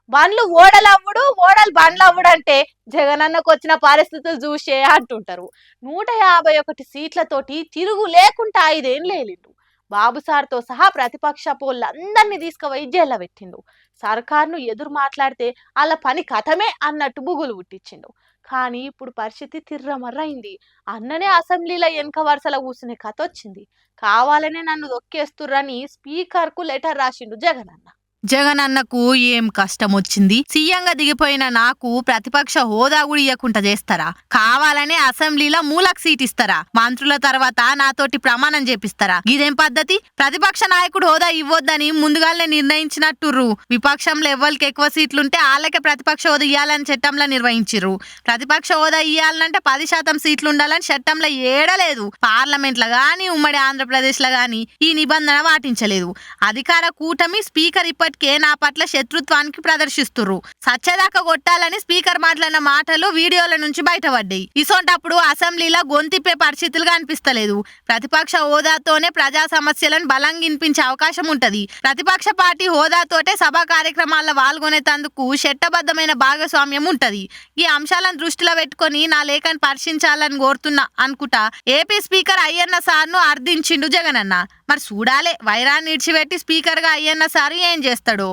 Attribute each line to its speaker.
Speaker 1: బండ్లు ఓడలవ్వుడు, ఓడలు బండ్లవ్వుడు అంటే జగనన్నకు వచ్చిన పరిస్థితులు చూసే అంటుంటారు. 151 సీట్లతోటి తిరుగు లేకుండా 5 ఏళ్ళు ఏలిండు. బాబు సార్తో సహా ప్రతిపక్ష పోళ్ళందరినీ తీసుకుపోయి జైల్లో పెట్టిండు. సర్కార్ను ఎదురు మాట్లాడితే వాళ్ళ పని కథమే అన్నట్టు బుగులు పుట్టించిండు. కానీ ఇప్పుడు పరిస్థితి తిర్రమర్రైంది. అన్ననే అసెంబ్లీలో వెనక వరుసలో కూర్చునే కథ వచ్చింది. కావాలనే నన్ను దొక్కేస్తుర్రని స్పీకర్కు లెటర్ రాసిండు జగనన్న.
Speaker 2: జగనన్నకు ఏం కష్టం వచ్చింది? సీఎంగా దిగిపోయిన నాకు ప్రతిపక్ష హోదా కూడా ఇవ్వకుండా చేస్తారా? కావాలనే అసెంబ్లీలో మూలకు సీట్ ఇస్తారా? మంత్రుల తర్వాత నాతోటి ప్రమాణం చేపిస్తారా? ఇదేం పద్ధతి? ప్రతిపక్ష నాయకుడు హోదా ఇవ్వొద్దని ముందుగానే నిర్ణయించినట్టుర్రు. విపక్షంలో ఎవ్వరికి ఎక్కువ సీట్లుంటే వాళ్ళకే ప్రతిపక్ష హోదా ఇవ్వాలని చట్టంలో నిర్వహించిర్రు. ప్రతిపక్ష హోదా ఇవ్వాలంటే 10% సీట్లు ఉండాలని చట్టంలో ఏడలేదు. పార్లమెంట్ లో గాని ఉమ్మడి ఆంధ్రప్రదేశ్ లో గాని ఈ నిబంధన పాటించలేదు. అధికార కూటమి స్పీకర్ ఇప్పటికే నా పట్ల శత్రుత్వానికి ప్రదర్శిస్తుర్రు. సచ్చేదాకా కొట్టాలని స్పీకర్ మాట్లాడిన మాటలు వీడియోల నుంచి బయటపడ్డాయి. ఇసొంటప్పుడు అసెంబ్లీలో గొంతిప్పే పరిస్థితులు కనిపిస్తలేదు. ప్రతిపక్ష హోదాతోనే ప్రజా సమస్యలను బలంగా వినిపించే అవకాశం ఉంటది. ప్రతిపక్ష పార్టీ హోదాతోటే సభా కార్యక్రమాల్లో పాల్గొనేందుకు చట్టబద్ధమైన భాగస్వామ్యం ఉంటది. ఈ అంశాలను దృష్టిలో పెట్టుకొని నా లేఖను పరిశీలించాలని కోరుతున్నా అనుకుంటా ఏపీ స్పీకర్ అయ్యన్న సార్ను అర్థించిండు జగనన్న. మరి చూడాలే వైరాన్ని ఇడిచిపెట్టి స్పీకర్గా అయ్యన్న సార్ ఏం చేస్తాడో.